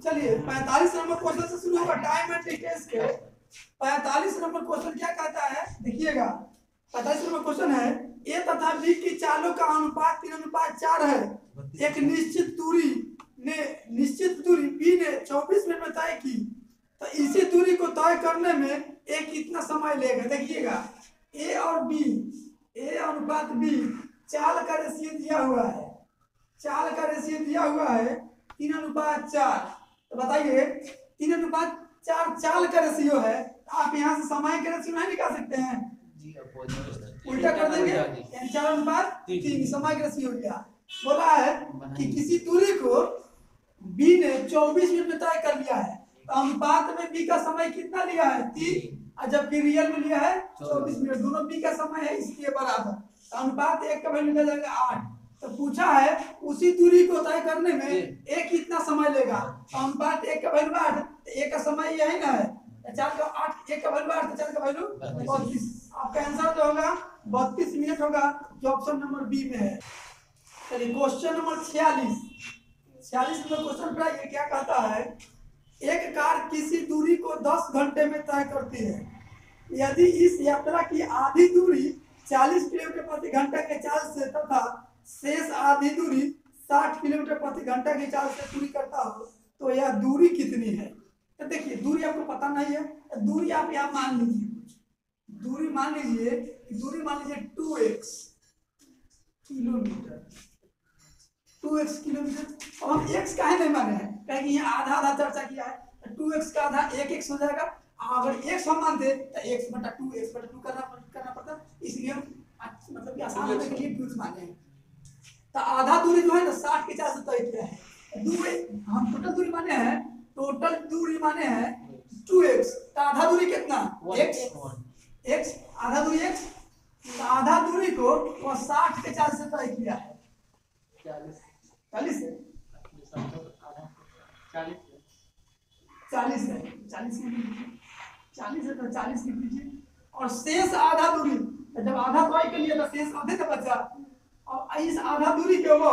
चलिए 45 number question से शुरू होगा टाइम एंड डिस्टेंस के। 45 नंबर क्वेश्चन क्या कहता है, देखिएगा 45 नंबर क्वेश्चन है ए तथा बी की चालों का अनुपात 3:4 है। एक निश्चित दूरी बी ने 24 मिनट में तय की, तो इसी दूरी को तय करने में ए कितना समय लेगा। देखिएगा ए और बी, ए अनुपात बी, चाल का रेशियो दिया हुआ है, चाल का रेशियो दिया हुआ है 3:4। तो बताइए 3:4 चाल का रेशियो है, आप यहाँ से समय का रेशियो नहीं निकाल सकते हैं, उल्टा कर देंगे 4:3 समय का रेशियो हो गया। बोला है कि किसी दूरी को बी ने 24 मिनट में तय कर लिया है, तो अनुपात में बी का समय कितना लिया है 3, और जबकि रियल में लिया है 24 मिनट, दोनों बी का समय है इसलिए बराबर, तो अनुपात 1 का वैल्यू निकल जाएगा 8। तो पूछा है उसी दूरी को तय करने में एक कितना समय लेगा, तो अनुपात 1 का वैल्यू 8, तो 1 का समय यही ना है, 4 का 8, 1 का वैल्यू 8, तो 4 का वैल्यू 32। आपका आंसर जो होगा 32 मिनट होगा, जो ऑप्शन नंबर बी में है। चलिए क्वेश्चन नंबर 46 नंबर क्वेश्चन पर ये क्या कहता है, एक कार किसी दूरी को 10 घंटे में तय करती है, यदि इस यात्रा की आधी दूरी 40 किलोमीटर प्रति घंटा के चाल से तथा शेष आधी दूरी 60 किलोमीटर प्रति घंटा की चाल से पूरी करता हो, तो यह दूरी कितनी है। तो देखिए दूरी आपको पता नहीं है, दूरी आप यहाँ मान लीजिए, दूरी मान लीजिए 2x किलोमीटर, 2x किलोमीटर। और हम x काहे नहीं माने हैं, क्योंकि यहाँ आधा आधा चर्चा किया है, तो 2x का आधा 1x हो जाएगा, अगर x हम मानते तो x/2 करना पड़ता, इसलिए हम मतलब कि आसान होने के लिए 2x माने हैं। तो आधा दूरी जो है ना 60 के चाल से तय किया है, दूरी हम टोटल दूरी माने हैं, टोटल दूरी माने हैं 2x, तो आधा दूरी कितना x, आधा दूरी x, तो आधा दूरी को वो 60 के चाल से तय किया है, 40 है, 40 है तो 40 लिख लीजिए। और शेष आधा दूरी, जब आधा तय कर लिया तो शेष आधे का बचा, और इस आधा दूरी के वो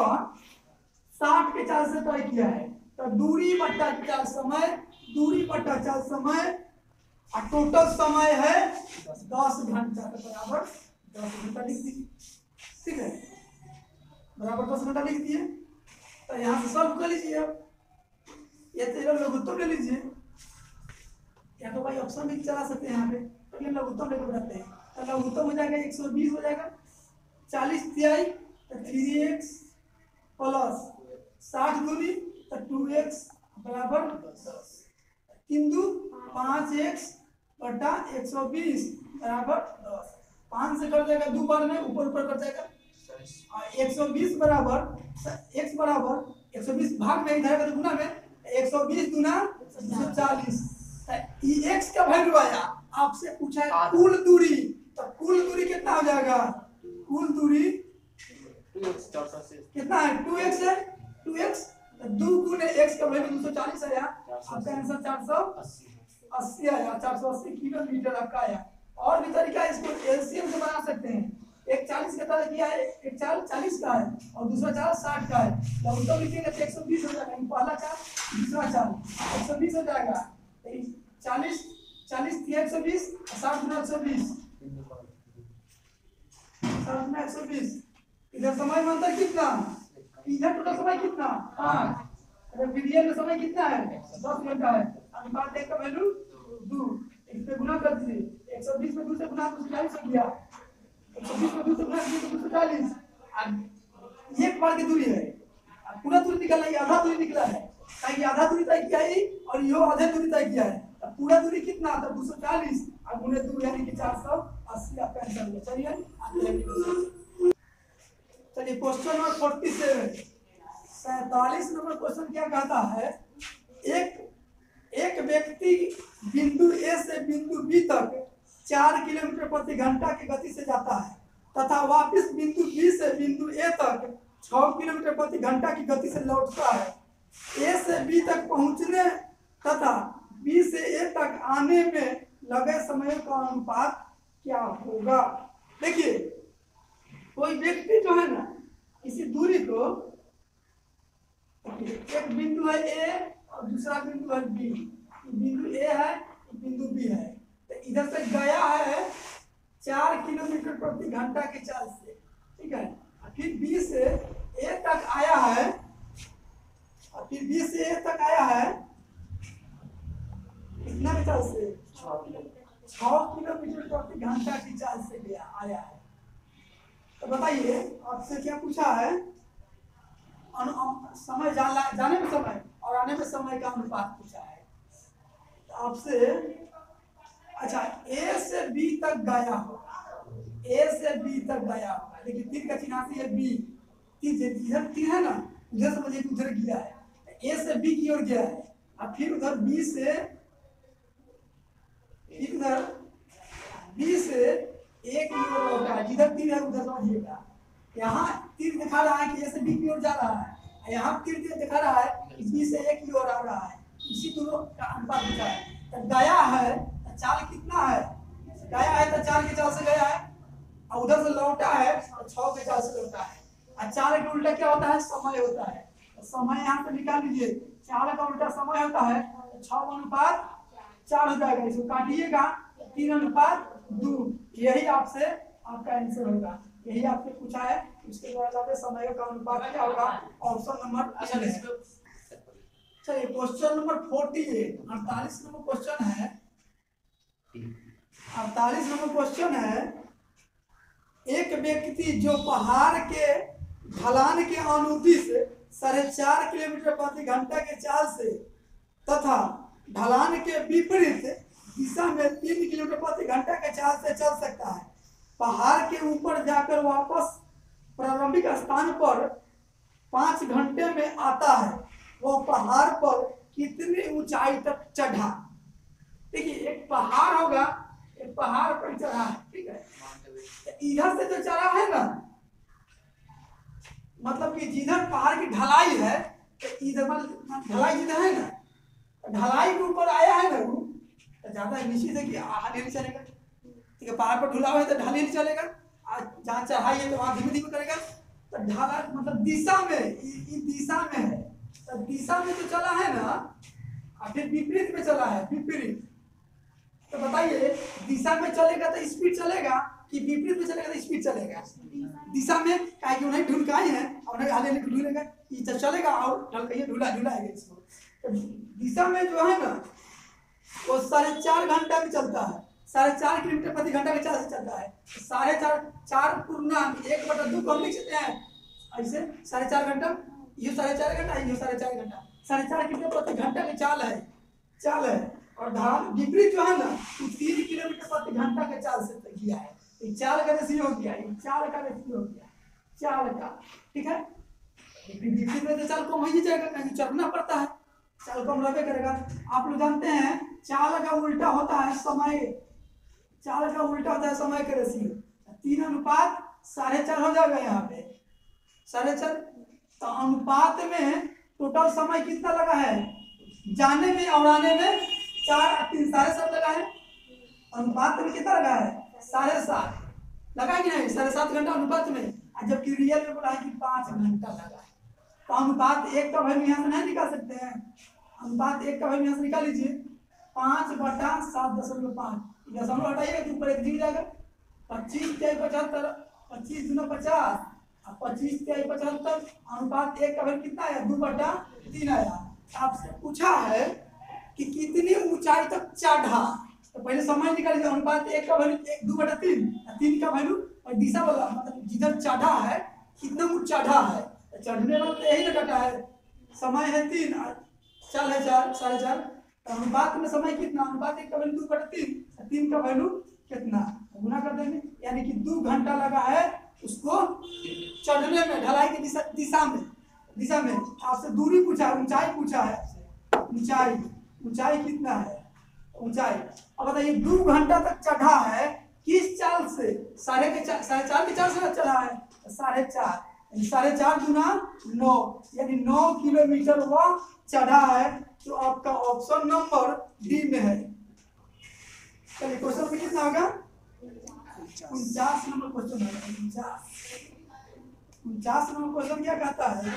60 के चाल से तय किया है, तो दूरी बट्टा चाल समय, दूरी बट्टा चाल समय, और टोटल समय है 10 घंटा, तो बराबर 10 घंटा लिख दीजिए। ठीक है, बराबर 10 घंटा लिख दिए। तो यहाँ से सॉल्व कर लीजिए, अब ये तो लघुत्तम ले लीजिए, या तो भाई ऑप्शन भी चला सकते हैं यहाँ पे, तो ये लघुत्तम लेकर बनाते हैं, तो लघुत्तम हो जाएगा 120 हो जाएगा, 40 तिहाई तो 3x प्लस 60 दूरी तो 2x बराबर 10, 3 2 5x बटा 120 बराबर 10, 5 से कर जाएगा 2 बार में, ऊपर ऊपर कर जाएगा, और 120 बराबर x बराबर 120 भाग में इधर गुना में 120 गुना 240, x का वैल्यू आया, आपसे पूछा है कुल दूरी, तो कुल दूरी कितना हो जाएगा, कुल दूरी कितना है 2x है, 2x 2 गुने x का वैल्यू 240 आया, आपका आंसर 480 आया, 480 किलोमीटर आपका आया। और भी तरीका इसको एलसीएम से बना सकते हैं, एक 40 का तरह किया है, एक चाल 40 का है और दूसरा चाल 60 का है, तो तो लिखेंगे तो 120 हो जाएगा, पहला चाल दूसरा चाल 120 हो जाएगा, 40 दिया 120, 60 गुना 120, 60 गुना 120, इधर समय में अंतर कितना, इधर टोटल समय कितना 5, अगर रियल में समय कितना है 10 घंटा है, अनुपात 1 का वैल्यू 2, इस पे गुना कर दीजिए, 120 में 2 से गुना 240 हो गया, 120 में 2 से गुना 240, अब एक बार की दूरी है, पूरा दूरी निकला है, आधा दूरी निकला है, ताकि आधा दूरी तय किया है और ये आधा दूरी तय किया है, अब पूरा दूरी कितना था 240 और गुणे 2 यानी कि 480 आपका आंसर है। चलिए क्वेश्चन नंबर 47, 47 नंबर क्वेश्चन क्या कहता है, एक व्यक्ति बिंदु ए से बिंदु बी तक 4 किलोमीटर प्रति घंटा की गति से जाता है तथा वापस बिंदु बी से बिंदु ए तक 6 किलोमीटर प्रति घंटा की गति से लौटता है, ए से बी तक पहुंचने तथा बी से ए तक आने में लगे समय का अनुपात क्या होगा। देखिए कोई व्यक्ति जो है ना इसी दूरी को, एक बिंदु है ए और दूसरा बिंदु है बी। बिंदु ए है, बिंदु बी है। तो इधर से गया है 4 किलोमीटर प्रति घंटा की चाल से, ठीक है। फिर बी से ए तक आया है, और फिर बी से ए तक आया है कितना की चाल से? 6 किलोमीटर प्रति घंटा की चाल से गया आया है। तो बताइए आपसे क्या पूछा है? समय जाने में समय और आने में समय का अनुपात पूछा है। तो आपसे अच्छा ए से बी तक गया होगा, ए से बी तक गया होगा, लेकिन तीर का चिन्हासी है बी, इधर तीर है ना, उधर समझिए उधर गया है, ए से बी की ओर गया है, और फिर उधर बी से इधर बी से ए की ओर लौटा है, जिधर तीर है उधर समझिएगा। यहाँ तीर दिखा रहा है कि ए से बी की ओर जा रहा है, यहाँ तीर दिखा रहा है कि बी से ए की ओर आ रहा है, इसी दोनों का अनुपात दिखा है। तो गया है तो चाल कितना है? गया है तो 4 की चाल से गया है, और उधर से लौटा है और 6 की चाल से लौटा है। और 4 के उल्टा क्या होता है? समय होता है। तो समय यहाँ पे निकाल लीजिए, 4 का उल्टा समय होता है, 6:4 हो जाएगा, इसको काटिएगा 3:2। यही आपसे आपका आंसर होगा, यही आपसे पूछा है। इसके बाद समय का अनुपात क्या होगा? Option number. चलिए क्वेश्चन नंबर 48, 48 नंबर क्वेश्चन है। 48 नंबर क्वेश्चन है, एक व्यक्ति जो पहाड़ के ढलान के अनुदिश 4.5 किलोमीटर प्रति घंटा के चाल से तथा ढलान के विपरीत दिशा में 3 किलोमीटर प्रति घंटा के चाल से चल सकता है, पहाड़ के ऊपर जाकर वापस प्रारंभिक स्थान पर 5 घंटे में आता है, वो पहाड़ पर कितनी ऊंचाई तक चढ़ा? देखिए एक पहाड़ होगा, एक पहाड़ पर चढ़ा है, ठीक है। इधर से जो चढ़ा है ना, मतलब कि जिधर पहाड़ की ढलाई है, इधर ढलाई जिधर है ना, ढलाई के ऊपर आया है ना वो, तो ज्यादा निश्चित है कि आगे नहीं चलेगा, ठीक है। पहाड़ पर ढुला हुआ है तो ढाली नहीं चलेगा, जहाँ चढ़ाई है तो वहां धीमे धीमे करेगा। तो ढाला मतलब दिशा में, दिशा में है, तो दिशा में तो चला है ना, और फिर विपरीत में चला है, विपरीत। तो बताइए दिशा में चलेगा तो स्पीड चलेगा कि विपरीत में चलेगा तो स्पीड चलेगा? दिशा में, काहे कि उन्हें ढुलकाई है और उन्हें आगे ढूलेगा, ये तो चलेगा और ढलकाइए ढुलाएगा इसको। तो दिशा में जो है ना वो 4.5 घंटा में चलता है, 4.5 किलोमीटर प्रति घंटा के चाल से चलता है। 4.5 पूर्णांक 1/2 को हम लिख सकते हैं ऐसे, 4.5 घंटा, ये 4.5 घंटा, ये 4.5 घंटा, 4.5 किलोमीटर प्रति घंटा की चाल है। और ढाल विपरीत जो है ना वो 3 किलोमीटर प्रति घंटा के चाल से किया है। ये चाल का रेशियो हो गया, ये चाल का रेशियो हो गया, चाल का, ठीक है। विपरीत में तो चाल कम हो ही जाएगा, कहीं चढ़ना पड़ता है, चाल कम रहबे करेगा। आप लोग जानते हैं चाल का उल्टा होता है समय, चाल का उल्टा होता है समय का रेशियो। 3:4.5 हो जाएगा यहाँ पे 4.5। तो अनुपात में टोटल समय कितना लगा है? जाने में और आने में 4.3 लगा है। अनुपात में कितना लगा है? 7.5 लगा है कि नहीं? 7.5 घंटा अनुपात में, जबकि रियल में बोला है कि 5 घंटा लगा है। तो अनुपात 1 का वैल्यू यहाँ से नहीं निकाल सकते हैं, अनुपात 1 का वैल्यू यहाँ से निकाल लीजिए, 5/7.5, दशमलव हटाइएगा तो ऊपर 1 जाएगा। 25 × 75, 25 × 50 और 25 × 75, अनुपात 1 का वैल्यू कितना है? 2/3 आया। आपसे पूछा है कि कितनी ऊंचाई तक चढ़ा, तो पहले समय निकालिए। अनुपात 1 का वैल्यू 2/3, 3 का वैल्यू और दिशा वाला, मतलब जिधर चढ़ा है कितना ऊंचा चढ़ा है, चढ़ने वाला तो यही ना डाटा है। समय है 3, चाल है 4, 4.5। अनुपात में समय कितना? अनुपात 1 का वैल्यू 2/3, 3 का वैल्यू कितना गुना कर देंगे, यानी कि 2 घंटा लगा है उसको चढ़ने में, ढलाई की दिशा में। आपसे दूरी पूछा है, ऊंचाई पूछा है आपसे, ऊंचाई कितना है? ऊंचाई। अब बताइए 2 घंटा तक चढ़ा है किस चाल से? 4.5 की चाल से चढ़ा है, 4.5, 4.5 गुना 9, यानी 9 किलोमीटर वह चढ़ा है। तो आपका ऑप्शन नंबर डी में है। चलिए क्वेश्चन में कितना होगा? 49 नंबर क्वेश्चन है, 49। 49 नंबर क्वेश्चन क्या कहता है,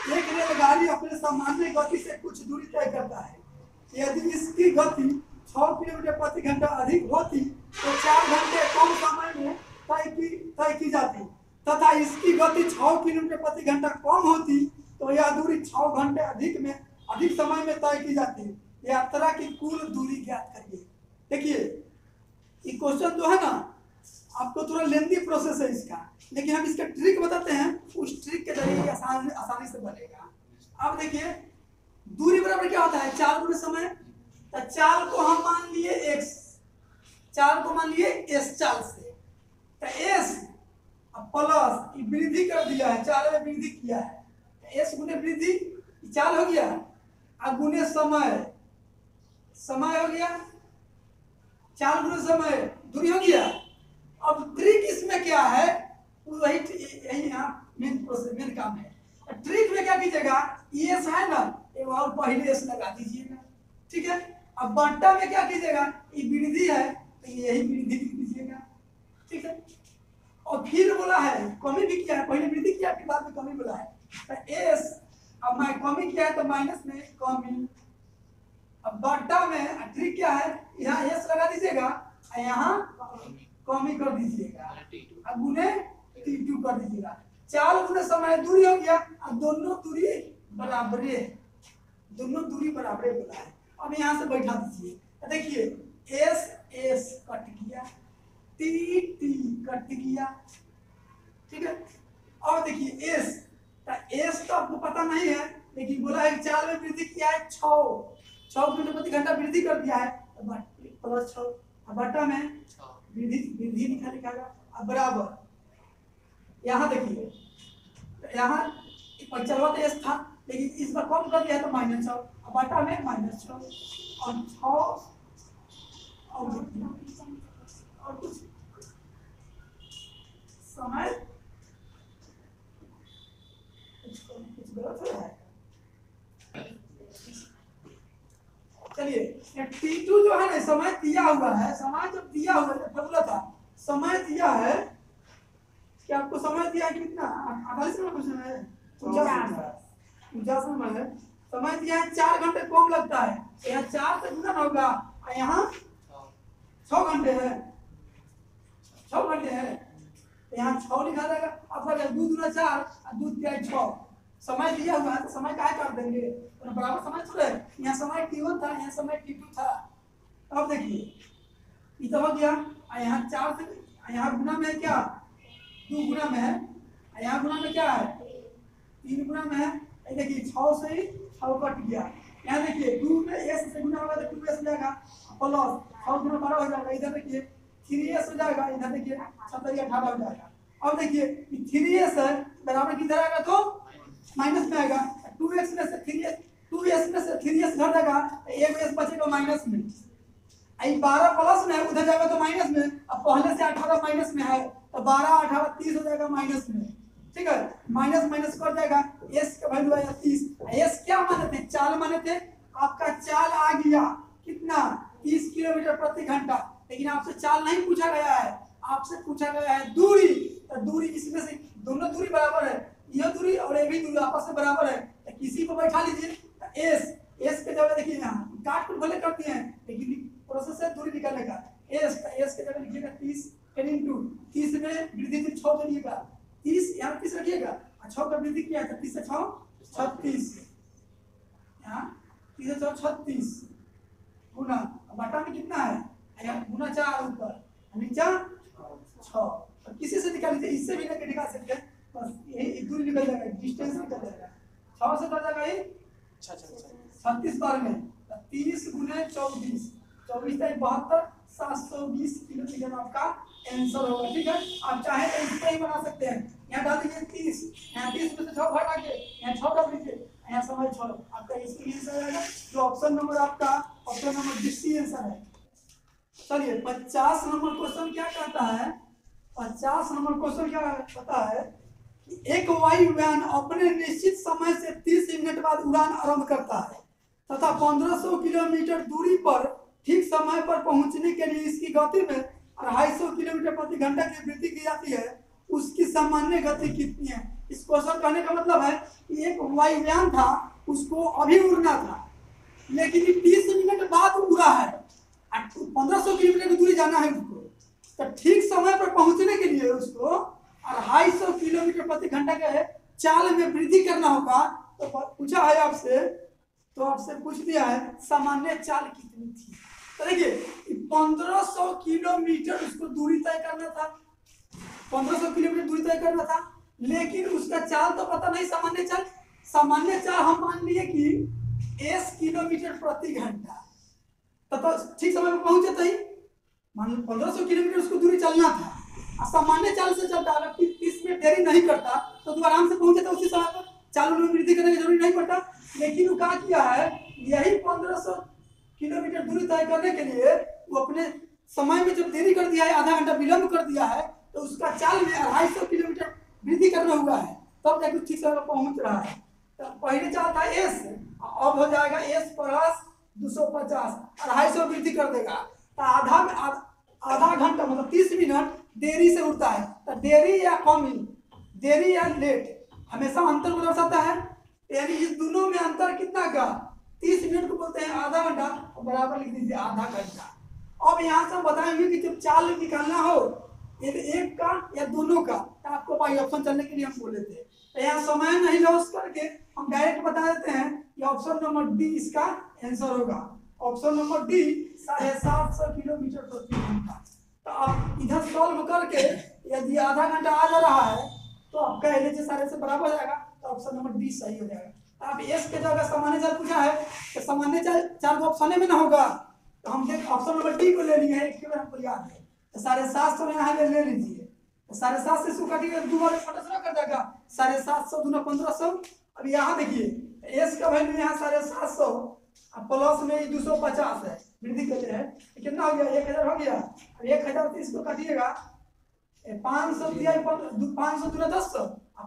एक रेलगाड़ी अपने सामान्य गति से कुछ दूरी तय करता है। यदि इसकी गति 6 किलोमीटर प्रति घंटा अधिक होती तो 4 घंटे कम समय में तय की जाती, तथा इसकी गति 6 किलोमीटर प्रति घंटा कम होती तो यह दूरी 6 घंटे अधिक समय में तय की जाती। यात्रा की कुल दूरी ज्ञात करिए। देखिए ये क्वेश्चन जो है ना, आपको थोड़ा लेंदी प्रोसेस है इसका, लेकिन हम इसका ट्रिक बताते हैं, उस ट्रिक के जरिए आसानी से बनेगा। अब देखिए दूरी बराबर क्या होता है, चाल गुणे समय। तो चाल को हम मान लिए x, चाल को मान लिए s चाल से, तो s प्लस वृद्धि कर दिया है, चाल में वृद्धि किया है, तो s गुणे वृद्धि चाल हो गया, और गुणे समय, समय हो गया, चाल गुणे समय दूरी हो गया। अब ट्रिक इसमें क्या है, वही यही यहाँ मेन प्रोसेस मेन काम है। ट्रिक में क्या कीजिएगा, ये है ना, एक और पहले एस लगा दीजिएगा, ठीक है। अब बट्टा में क्या कीजिएगा, ये वृद्धि है तो यही वृद्धि लिख दीजिएगा, ठीक है। और फिर बोला है कमी भी किया है, पहले वृद्धि किया फिर बाद में कमी बोला है, तो एस अब मैं कमी किया है तो माइनस में कमी। अब बट्टा में ट्रिक क्या है, यहाँ एस लगा दीजिएगा, यहाँ कमी कर दीजिएगा, अब गुने T2 कर दीजिएगा। चाल गुने समय दूरी हो गया, अब दोनों दूरी बराबर है, दोनों दूरी बराबर बोला है। अब यहाँ से बैठा दीजिए, देखिए एस एस कट गया, टी टी कट गया, ठीक है। और देखिए एस, एस तो आपको पता नहीं है, लेकिन बोला है चाल में वृद्धि किया है 6 किलोमीटर प्रति घंटा वृद्धि कर दिया है, प्लस 6, बट्टा में वृद्धि लिखा अब बराबर। यहाँ देखिए यहाँ चलवा तो एस था, लेकिन इस बार कम कर दिया है तो -6, अब बट्टा में -6 और 6 और कुछ समय कुछ गलत हो रहा है। चलिए T2 जो है ना, समय दिया हुआ है, समय जब दिया हुआ है फॉर्मूला था, समय दिया है कि आपको समय दिया है कितना, 48 में क्वेश्चन है, 49 में है, समय दिया है 4 घंटे कम लगता है, यहाँ 4 से गुना होगा, यहाँ 6 घंटे है, 6 घंटे है, यहाँ 6 लिखा जाएगा। अब 2 दूना 4 और 2 तिहाई 6, समय दिया हुआ है तो समय क्या कर देंगे, तो बराबर समय थोड़ा है, यहाँ समय T1 था, यहाँ समय T2 था। अब देखिए इतना हो गया, यहाँ 4 से यहाँ गुना में क्या 2 गुना में है, यहाँ गुना में क्या है 3 गुना में है, देखिए 6 से ही 6 कट गया। यहाँ देखिए 2 में s से गुना होगा तो 2s हो जाएगा, प्लस 6 गुना 12 हो जाएगा, इधर देखिए 3s हो जाएगा, इधर देखिए 17 18 हो जाएगा। अब देखिए 3s है बराबर किधर आएगा तो माइनस में आएगा, 2x में से 3s 2s में से 3s घट जाएगा, एक s बचेगा माइनस में, आई 12 प्लस में उधर जाएगा तो माइनस में, अब पहले से 18 माइनस में है तो 12 18 30 हो जाएगा माइनस में, ठीक है। माइनस माइनस कर जाएगा, s का वैल्यू आया 30। s क्या माने थे, चाल माने थे, आपका चाल आ गया कितना 30 किलोमीटर प्रति घंटा, लेकिन आपसे चाल नहीं पूछा गया है, आपसे पूछा गया है दूरी। तो दूरी इसमें से दोनों दूरी बराबर है, यह दूरी और ये भी दूरी आपस में बराबर है, तो किसी को बैठा लीजिए। एस के जगह देखिए यहाँ काट कुट भले करते हैं, लेकिन प्रोसेस है दूरी निकालने का। एस के जगह लिखिएगा 30 × 30 में वृद्धि से 6 करिएगा, 30 यहाँ 30 रखिएगा, 6 का वृद्धि किया था 30 से 6 36, यहाँ 30 से 6 36 गुना, बटा में कितना है यहाँ गुना 4 ऊपर नीचा 6, किसी से निकाल लीजिए, इससे भी निकाल सकते हैं, बस यही दूरी निकल जाएगा, डिस्टेंस निकल जाएगा, 6 से कर जाएगा ये 36 बार में 30 गुने 24 72 720 किलोमीटर आपका आंसर होगा, ठीक है। आप चाहे तो इससे ही बना सकते हैं, यहाँ डाल दीजिए 30, यहाँ 30 में से 6 घटा के यहाँ 6 डाल दीजिए, यहाँ समय 6, आपका इसकी आंसर आएगा, जो ऑप्शन नंबर आपका ऑप्शन नंबर 20 आंसर है। चलिए 50 नंबर क्वेश्चन क्या कहता है, 50 नंबर क्वेश्चन क्या कहता है कि एक वायुयान अपने निश्चित समय से 30 मिनट बाद उड़ान आरंभ करता है तथा 1500 किलोमीटर दूरी पर ठीक समय पर पहुंचने के लिए इसकी गति में 250 किलोमीटर प्रति घंटा की वृद्धि की जाती है, उसकी सामान्य गति कितनी है। इस क्वेश्चन कहने का मतलब है कि एक वायुयान था, उसको अभी उड़ना था, लेकिन 30 मिनट बाद उड़ा है, 1500 किलोमीटर की दूरी जाना है उसको, तो ठीक समय पर पहुंचने के लिए उसको 250 किलोमीटर प्रति घंटा के चाल में वृद्धि करना होगा। तो पूछा है आपसे, तो आपसे पूछ दिया है सामान्य चाल कितनी थी। तो देखिए 1500 किलोमीटर उसको दूरी तय करना था, 1500 किलोमीटर दूरी तय करना था, लेकिन उसका चाल तो पता नहीं। सामान्य चाल हम मान लिए कि 10 किलोमीटर प्रति घंटा, तो ठीक समय पर पहुंचे तो ही मान लो 1500 किलोमीटर उसको दूरी चलना था, और सामान्य चाल से चलता, अगर 30 मिनट देरी नहीं करता तो तू आराम से पहुंचे था उसी समय पर, चाल में वृद्धि करने की जरूरी नहीं पड़ता। लेकिन वो क्या किया है, यही 1500 किलोमीटर दूरी तय करने के लिए वो अपने समय में जब देरी कर दिया है, आधा घंटा विलंब कर दिया है, तो उसका चाल में 250 किलोमीटर वृद्धि करना हुआ है, तब जाके ठीक समय पर पहुंच रहा है। तो पहले चाल था एस, अब हो जाएगा एस प्लस 250, 250 वृद्धि कर देगा, तो आधा घंटा मतलब 30 मिनट देरी से उड़ता है। तो देरी या कमी, देरी या लेट हमेशा अंतर को दर्शाता है, यानी इस दोनों में अंतर कितना का 30 मिनट को बोलते हैं आधा घंटा, और बराबर लिख दीजिए आधा घंटा। अब यहाँ से हम बताएंगे कि जब चाल निकालना हो एक का या दोनों का, तो आपको भाई ऑप्शन चलने के लिए हम बोले थे, तो यहाँ समय नहीं लॉस करके हम डायरेक्ट बता देते हैं कि ऑप्शन नंबर डी इसका आंसर होगा। ऑप्शन नंबर डी 750 किलोमीटर प्रति घंटा। तो आप इधर सॉल्व करके यदि आधा घंटा आ जा रहा है तो आपका एल सारे से बराबर हो जाएगा, तो ऑप्शन नंबर डी सही हो जाएगा। आप एस के जगह सामान्य चाल पूछा है, तो सामान्य चाल तो ऑप्शन में ना होगा, तो हम ऑप्शन नंबर डी को ले लिए हैं, एक हमको याद है, तो 750 यहाँ ले लीजिए, तो 750 से इसको काटिए, 2 बार 1500 कर देगा, 750 दूना 1500। अब यहाँ देखिए एस का वैल्यू यहाँ 750 प्लस में 250 है, वृद्धि करते हैं, कितना हो गया 1000 हो गया। अब 1000 से इसको काटिएगा, 500 दिया 500 दूना 10,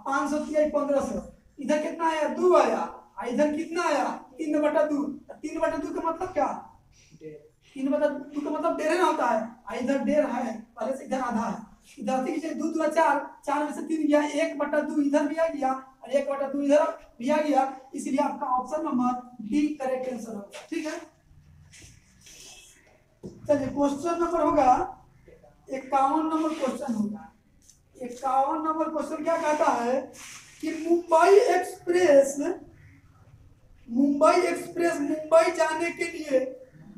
500 दिया 1500, इधर कितना आया 2 आया, इधर कितना आया 3/2। 3/2 का मतलब क्या, 3/2 का मतलब 1.5 ना होता है, इधर 1.5 है, पहले से इधर आधा है, इधर से 2 2 4, 4 में से 3 गया, 1/2 इधर भी आ गया और 1/2 इधर भी आ गया, इसलिए आपका option number D correct answer होगा। ठीक है, चलिए क्वेश्चन नंबर होगा 51 नंबर क्वेश्चन होगा। 51 नंबर क्वेश्चन क्या कहता है कि मुंबई एक्सप्रेस मुंबई जाने के लिए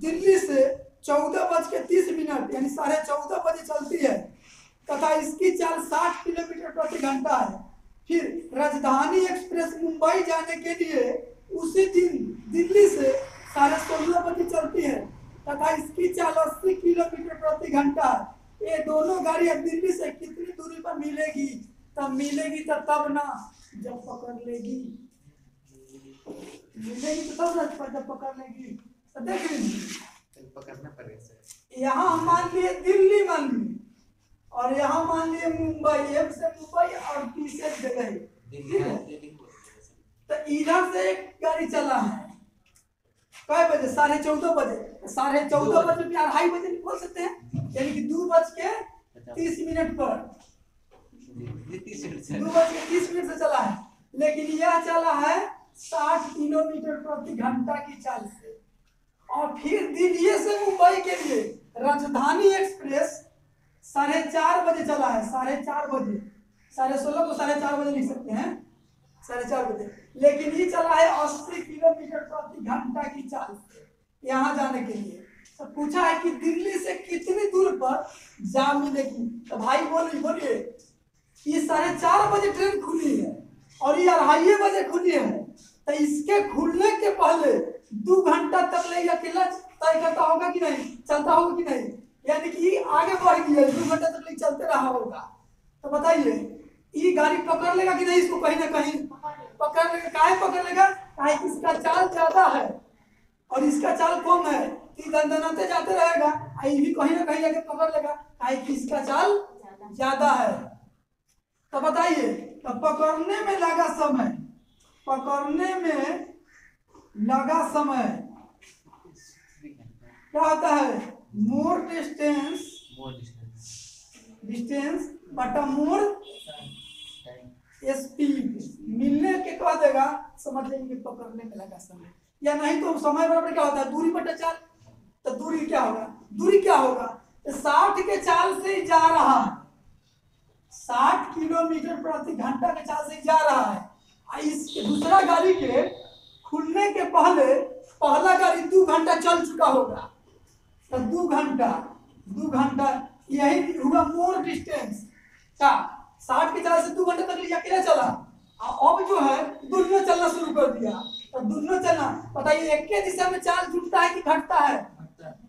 दिल्ली से 14:30 यानी 14:30 बजे चलती है तथा इसकी चाल 60 किलोमीटर प्रति घंटा है। फिर राजधानी एक्सप्रेस मुंबई जाने के लिए उसी दिन दिल्ली से 16:30 बजे चलती है तथा इसकी चाल 80 किलोमीटर प्रति घंटा है। ये दोनों गाड़ियां दिल्ली से कितनी दूरी पर मिलेगी? तब ना जब पकड़ लेगी, मिलेगी तो तब ना जब पकड़ लेगी। तो देख लीजिए पकड़ना पड़ेगा। यहाँ हम मान लिए दिल्ली मान लिए, और यहाँ मान लिए मुंबई, एम से मुंबई और बी से दिल्ली। तो इधर से एक गाड़ी चला है कै बजे, 14:30 बजे, 14:30 बजे भी 2:30 बजे बोल सकते हैं, यानी कि 2:30 पर 2:30 से चला है, लेकिन यह चला है 60 किलोमीटर प्रति घंटा की चाल से। और फिर दिल्ली से मुंबई के लिए राजधानी एक्सप्रेस 4:30 बजे चला है, 4:30 बजे, 16:30 को 4:30 बजे लिख सकते हैं, 4:30 बजे, लेकिन ये चला है 80 किलोमीटर प्रति घंटा की चाल से यहाँ जाने के लिए। तो पूछा है कि दिल्ली से कितनी दूर पर जा मिलेगी। तो भाई बोलिए ये 4:30 बजे ट्रेन खुली है और ये 2:30 बजे खुली है, तो इसके खुलने के पहले 2 घंटा तक ले अकेला तय करता होगा कि नहीं, चलता होगा कि नहीं, यानी कि आगे बढ़ गया 2 घंटा तक ले चलते रहा होगा। तो बताइए ये गाड़ी पकड़ लेगा कि नहीं, इसको कहीं ना कहीं पकड़ लेगा। काहे पकड़ लेगा? काहे कि इसका चाल ज्यादा है और इसका चाल कम है, दंदनाते जाते रहेगा, ये भी कहीं ना कहीं जाके पकड़ लेगा, काहे कि इसका चाल ज्यादा है। तो बताइए, तो पकड़ने में लगा समय क्या होता है? मोर डिस्टेंस बटा मोर स्पीड मिलने के कह देगा, समझ लेंगे पकड़ने में लगा समय, या नहीं तो समय बराबर क्या होता है दूरी बटा चाल। तो दूरी क्या होगा, दूरी क्या होगा, 60 के चाल से जा रहा है, 60 किलोमीटर प्रति घंटा के चाल से जा रहा है। इस दूसरा गाड़ी के खुलने के पहले पहला गाड़ी 2 घंटा चल चुका होगा, तो 2 घंटा यही हुआ मोर डिस्टेंस का। 60 के चाल से 2 घंटे तक अकेला चला, अब जो है दोनों चलना शुरू कर दिया। तो दोनों चलना, बताइए एक के दिशा में चाल जुड़ता है कि घटता है,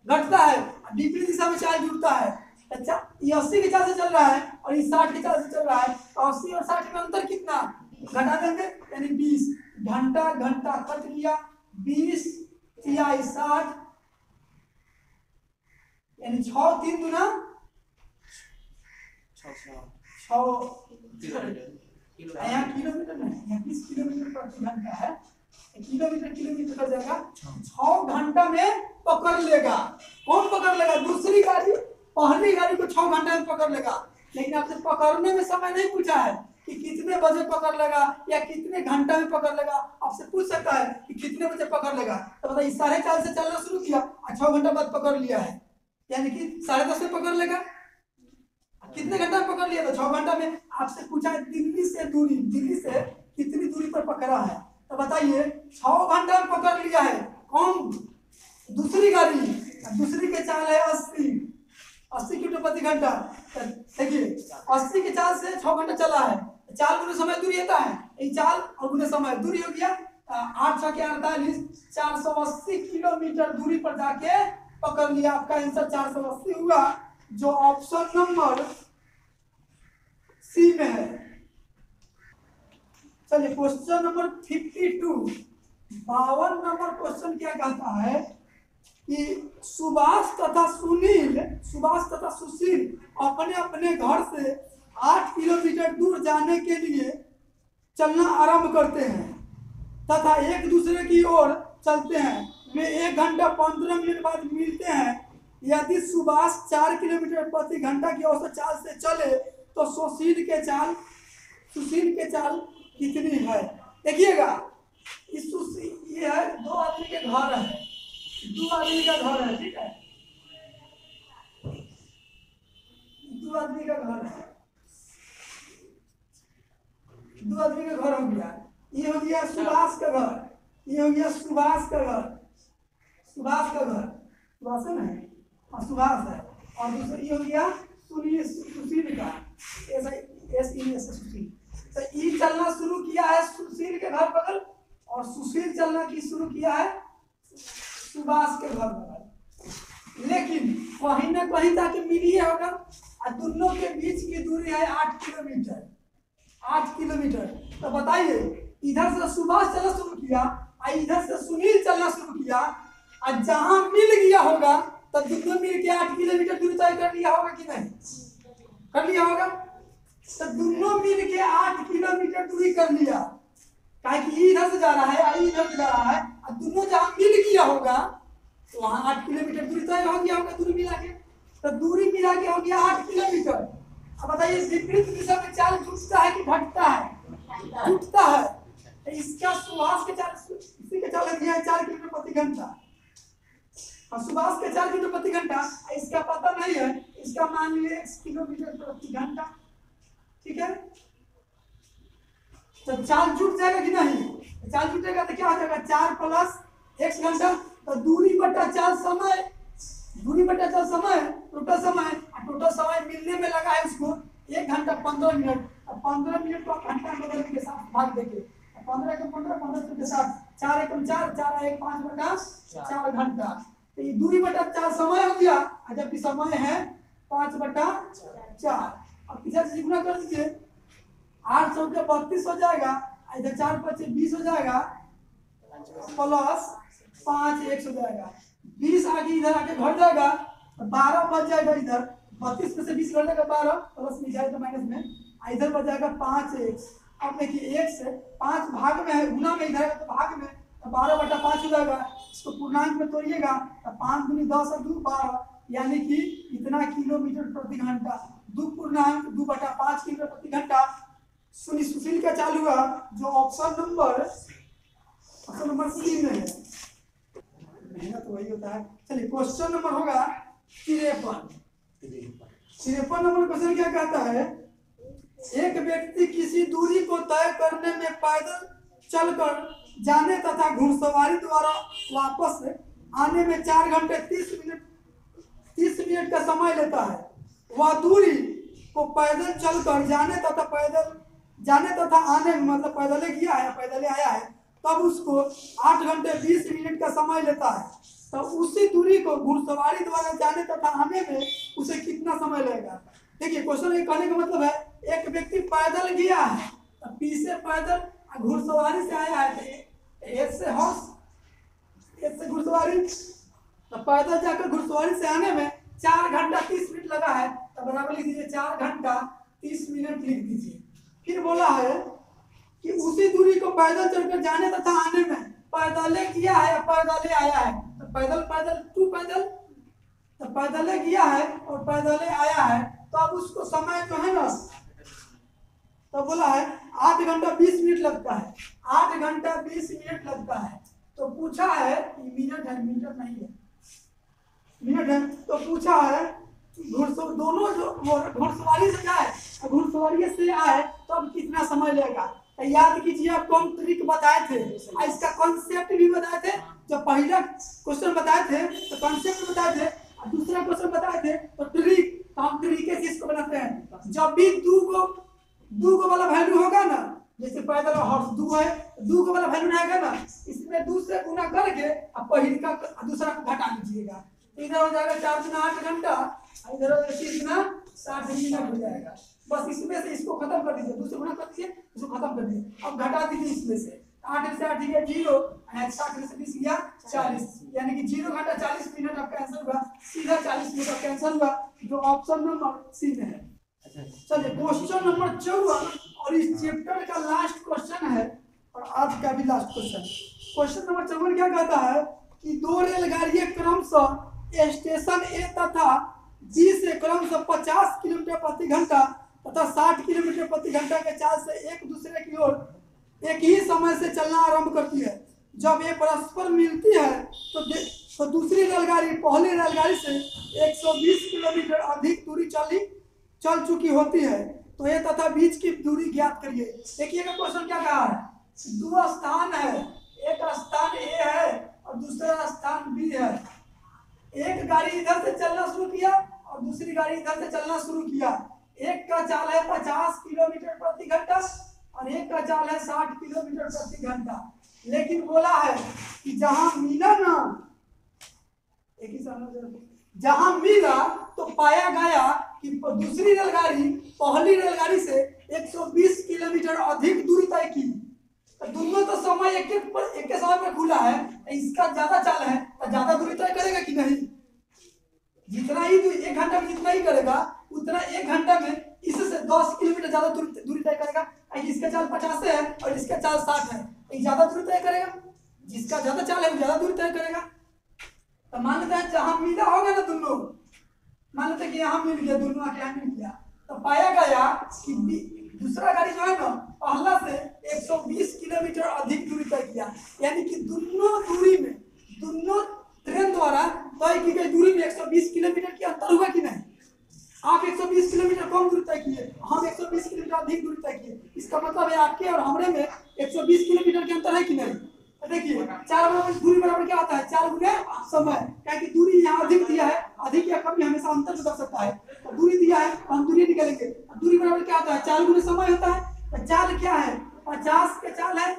घटता है, विपरीत दिशा में चाल जुड़ता है। अच्छा, ये 80 के चाल से चल रहा है और ये 60 के चाल से चल रहा है, तो 80 और 60 में अंतर कितना, घटा देंगे यानी 20 घंटा, घंटा कट गया, 20 तिहाई 60 यानी 6 3 गुना 6 यहाँ किलोमीटर नहीं, यहाँ 20 किलोमीटर प्रति घंटा है, किलोमीटर का जाएगा 6 घंटा में पकड़ लेगा। कौन पकड़ लेगा, दूसरी गाड़ी पहली गाड़ी को 6 घंटा में पकड़ लेगा। लेकिन आपसे पकड़ने में समय नहीं पूछा है कि कितने बजे पकड़ लेगा या कितने घंटा में पकड़ लेगा, आपसे पूछ सकता है कि कितने बजे पकड़ लेगा। तो बताइए 4:30 से चलना शुरू किया और 6 घंटा बाद पकड़ लिया है, यानी कि 10:30 में पकड़ लेगा। कितने घंटा में पकड़ लिया, तो 6 घंटा में। आपसे पूछा है दिल्ली से दूरी, दिल्ली से कितनी दूरी पर पकड़ा है, तो बताइए 6 घंटा में पकड़ लिया है। कौन, दूसरी गाड़ी, दूसरी के चाल है 80 किलोमीटर प्रति घंटा। देखिए 80 के चाल से 6 घंटा चला है, चाल गुने समय दूरी होता है, ये चाल और गुने समय दूरी हो गया 8 6 के 48, 480 किलोमीटर दूरी पर जाके पकड़ लिया। आपका आंसर 480 हुआ, जो ऑप्शन नंबर सी में है। चलिए क्वेश्चन नंबर 52, 52 नंबर क्वेश्चन क्या कहता है कि सुभाष तथा सुशील अपने अपने घर से 8 किलोमीटर दूर जाने के लिए चलना आरंभ करते हैं तथा एक दूसरे की ओर चलते हैं। वे 1 घंटा 15 मिनट बाद मिलते हैं। यदि सुभाष 4 किलोमीटर प्रति घंटा की औसत चाल से चले तो सुशील के चाल कितनी है। देखिएगा ये है 2 आदमी के घर है, 2 आदमी का घर है, ठीक है, 2 आदमी का घर है, 2 आदमी का घर हो गया। ये हो गया सुभाष का घर, ये हो गया सुभाष का घर, सुभाष नहीं, और सुभाष है, और दूसरा ये हो गया सुशील का, सुशील। तो ये चलना शुरू किया है सुशील के घर बगल, और सुशील चलना की शुरू किया है सुभाष के घर बगल। लेकिन कहीं ना कहीं जाके मिलिए होगा, और दोनों के बीच की दूरी है 8 किलोमीटर, 8 किलोमीटर। तो बताइए इधर से सुभाष चलना शुरू किया और इधर से सुनील चलना शुरू किया, और जहां मिल गया होगा तो दोनों मिल के 8 किलोमीटर दूरी तय कर लिया होगा कि नहीं, कर लिया होगा। तो दोनों मिल के 8 किलोमीटर दूरी कर लिया, कि इधर से जा रहा है इधर से जा रहा है, और दोनों जहां मिल गया होगा तो वहां 8 किलोमीटर दूरी तय हो गया होगा दूरी मिला के। तो दूरी मिला के हो गया 8 किलोमीटर। अब बताइए विपरीत दिशा में चाल जुटता है कि घटता है, जुटता है। तो इसका सुभाष के चाल, इसी के चाल दिया है 4 किलोमीटर प्रति घंटा, और सुभाष के 4 किलोमीटर प्रति घंटा, इसका पता नहीं है, इसका मान लीजिए 1 किलोमीटर प्रति घंटा, ठीक है। तो चाल जुट जाएगा कि नहीं, चाल जुटेगा तो क्या हो जाएगा 4 + x घंटा, तो दूरी बटा चाल समय, दूरी बटा चाल समय, टोटल समय मिलने में लगा है उसको 1 घंटा 15 मिनट, और 15 मिनट को घंटा बदल के साथ भाग देंगे, 15 के 15 15 के साथ 4 × 4 4 1 5 बटा 4 घंटा। तो ये दूरी बटा 4 समय हो गया, जबकि समय है 5 बटा 4। अब पीछे से गुना कर दीजिए, 8 × 4 = 32 हो जाएगा, इधर 4 × 5 = 20 हो जाएगा, प्लस 5 x हो जाएगा, 20 आगे इधर आके घट जाएगा, 12 बच जाएगा इधर, 32 में से 20 घट जाएगा 12, प्लस में जाएगा माइनस में, इधर बच जाएगा 5x। अब देखिए 1 से 5 भाग में है, गुना में इधर है तो भाग में, तो 12 बटा 5 हो जाएगा। इसको पूर्णांक में तोड़िएगा तो 5 दूनी 10 और 2 12, यानी कि इतना किलोमीटर प्रति घंटा। 2 पूर्णांक 2 बटा 5 किलोमीटर प्रति घंटा सुशील का चाल हुआ जो ऑप्शन नंबर सी में है। मेहनत वही होता है। चलिए क्वेश्चन नंबर होगा 53। 53 नंबर क्वेश्चन क्या कहता है, एक व्यक्ति किसी दूरी को तय करने में पैदल चलकर जाने तथा घुड़सवारी द्वारा वापस आने में 4 घंटे 30 मिनट का समय लेता है। वह दूरी को पैदल चलकर जाने तथा आने में, मतलब पैदल गया है पैदल आया है, तब उसको 8 घंटे 20 मिनट का समय लेता है। तो उसी दूरी को घुड़सवारी द्वारा जाने तथा आने में उसे कितना समय लगेगा। देखिए क्वेश्चन ये कहने का मतलब है, एक व्यक्ति पैदल गया है, पीछे पैदल घुड़सवारी से आया है, एक से घुड़सवारी, तो पैदल जाकर घुड़सवारी से आने में 4 घंटा 30 मिनट लगा है। तो बराबर लिख दीजिए 4 घंटा 30 मिनट लिख दीजिए। फिर बोला है कि उसी दूरी को पैदल चलकर जाने तथा आने में पैदल किया है, पैदल आया है, तो पैदल तो पैदल गया है और पैदल आया है, तो अब उसको समय जो है ना, तो बोला है 8 घंटा 20 मिनट लगता है। 8 घंटा 20 मिनट लगता है। तो पूछा है मिनट है, मीटर नहीं है, मिनट है। तो पूछा है दोनों जो घुड़सवारी से जाए, घुड़सवारी से आए तो अब कितना समय लेगा। तो याद कीजिए आप कौन ट्रिक बताए थे, इसका कॉन्सेप्ट भी बताए थे। जब पहला क्वेश्चन बताए थे तो कॉन्सेप्ट बताए थे, और दूसरा क्वेश्चन बताए थे तो ट्रिक। तो हम तरीके से इसको बनाते हैं। जब भी दू को वाला वैल्यू होगा ना, जैसे पैदल हॉर्स 2 है, 2 को वाला वैल्यू रहेगा ना, इसमें 2 से गुना करके अब पहले का दूसरा को घटा लीजिएगा। इधर हो जाएगा 4 गुना 8 घंटा, इधर हो जाएगा 3 गुना 60 मिनट हो जाएगा। बस इसमें से इसको खत्म कर दीजिए, दूसरे गुना कर दीजिए, इसको खत्म कर दीजिए। अब घटा दीजिए इसमें से 8 से 8 गया 0, 60 से 20 गया 40, यानी कि 0 घंटा 40 मिनट आपका आंसर हुआ, सीधा 40 मिनट आपका आंसर हुआ, जो ऑप्शन नंबर सी में है। चलिए क्वेश्चन नंबर 54 और इस चैप्टर का लास्ट क्वेश्चन है और आज का भी लास्ट क्वेश्चन। क्वेश्चन नंबर 54 क्या कहता है कि 2 रेलगाड़ियां क्रमशः स्टेशन ए तथा बी से क्रमशः 50 किलोमीटर प्रति घंटा तथा 60 किलोमीटर प्रति घंटा के चाल से एक दूसरे की ओर एक ही समय से चलना आरंभ करती है। जब ये परस्पर मिलती है तो दूसरी रेलगाड़ी पहली रेलगाड़ी से 120 किलोमीटर अधिक दूरी चल चुकी होती है। तो ये तथा बीच की दूरी ज्ञात करिए। देखिएगा क्वेश्चन क्या कहा है, 2 स्थान है, एक स्थान ए है और दूसरा स्थान बी है। एक गाड़ी इधर से चलना शुरू किया और दूसरी गाड़ी इधर से चलना शुरू किया। एक का चाल है 50 किलोमीटर प्रति घंटा और एक का चाल है 60 किलोमीटर प्रति घंटा। लेकिन बोला है कि जहां मिला ना, एक ही जहां मिला तो पाया गया कि दूसरी रेलगाड़ी पहली रेलगाड़ी से 120 किलोमीटर अधिक दूरी तय की। तो दोनों तो समय एक समय पर खुला है, इसका ज्यादा चाल है तो ज्यादा दूरी तय करेगा कि नहीं। जितना ही 1 घंटा में जितना ही करेगा उतना 1 घंटा में इससे 10 किलोमीटर ज्यादा दूरी तय करेगा। इसका चाल 50 है और इसका चाल 60 है, ज्यादा दूरी तय करेगा। जिसका ज्यादा चाल है वो ज्यादा दूरी तय करेगा। तो मान लेते हैं जहां मिला होगा ना दोनों, मान लेते हैं कि यहाँ मिल गया, दोनों आके यहाँ मिल गया, तो पाया गया कि दूसरा गाड़ी जो है ना पहला से 120 किलोमीटर अधिक दूरी तय किया। यानी कि दोनों ट्रेन द्वारा तय की गई दूरी में 120 किलोमीटर की अंतर हुआ कि नहीं। आप 120 किलोमीटर कम दूरी तय किए, हम 120 किलोमीटर अधिक दूरी तय किए। इसका मतलब है आपके और हमारे में 120 किलोमीटर के अंतर है कि नहीं। देखिए 4 बराबर दूरी बराबर क्या होता है, 4 गुना समय। क्या कि दूरी यहाँ अधिक दिया है, अधिक या कम हमेशा अंतर बदल सकता है। तो दूरी दिया है हम दूरी निकालेंगे। दूरी बराबर क्या होता है, 4 गुना समय होता है। तो चाल क्या है, 50 के चाल है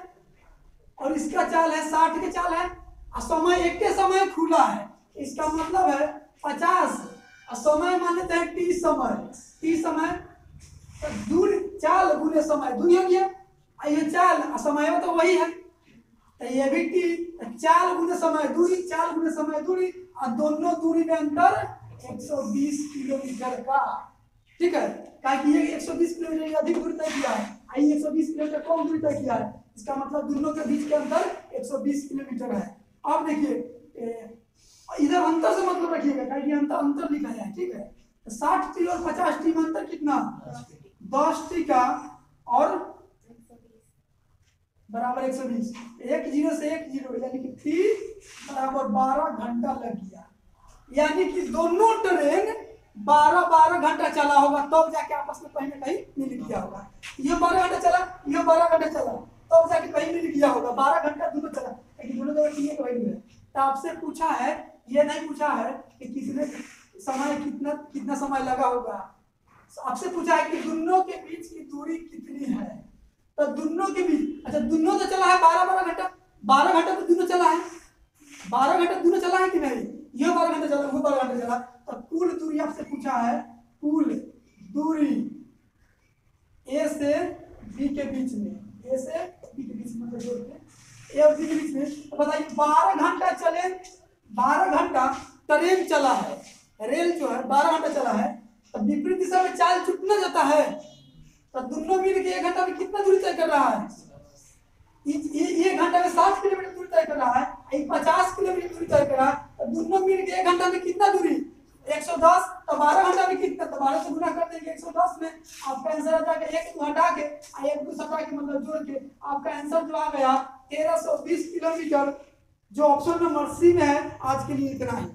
और इसका चाल है 60 के चाल है और समय एक के समय खुला है। इसका मतलब है 50 और समय मान लेते हैं टी समय तो दूरी चाल गुने समय दूरी हो गया। ये चाल और समय तो वही है, तो ये भी टी, चाल गुने समय दूरी, चाल गुने समय दूरी और दोनों दूरी में अंतर 120 किलोमीटर का। ठीक है, कि ये 120 किलोमीटर अधिक दूरी तय किया है, 120 किलोमीटर कम दूरी तय किया है। इसका मतलब दोनों के बीच के अंतर 120 किलोमीटर है। अब देखिए इधर अंतर से मतलब रखिएगा, ये अंतर लिखा जाए। ठीक है, 60 टी और 50 टी में अंतर कितना, 10 टी का और बराबर 120, एक जीरो से एक जीरो, यानी कि t बराबर 12 घंटा लग गया। यानी कि दोनों ट्रेन 12 घंटा चला होगा, तब जाके आपस में कहीं ना कहीं मिल गया होगा। ये 12 घंटा चला, ये 12 घंटा चला, तब जाके कहीं मिल गया होगा। 12 घंटा दोनों चला, लेकिन दोनों जगह एक वैल्यू है। तो आपसे पूछा है, ये नहीं पूछा है कि किसने समय कितना समय लगा होगा। आपसे पूछा है कि दोनों के बीच की दूरी कितनी है। तो दोनों के बीच, अच्छा दोनों तो चला है 12 घंटा, 12 घंटा तो दोनों चला है, 12 घंटा दोनों चला है कि नहीं। ये 12 घंटा चला, वो 12 घंटा चला, तो कुल दूरी आपसे पूछा है, कुल दूरी ए से बी के बीच में, ए से बी के बीच में, मतलब जोड़ के ए और बी के बीच में। तो बताइए 12 घंटा चले, 12 घंटा ट्रेन चला है, रेल जो है 12 घंटा चला है, तो विपरीत दिशा में चाल छूटना जाता है। तो दोनों मिल के 1 घंटा में कितना दूरी तय कर रहा है। ये घंटा में 60 किलोमीटर दूरी तय कर रहा है, 50 किलोमीटर दूरी तय कर रहा है। तो दोनों मिल के 1 घंटा में कितना दूरी, 110। तो 12 घंटा में कितना, तो 12 से गुना कर देंगे 110 में। आपका आंसर आ जाएगा, एक हटा के एक दूसरा हटा के, मतलब जोड़ के आपका आंसर जो आ गया 1320 किलोमीटर, जो ऑप्शन नंबर सी में है। आज के लिए इतना ही।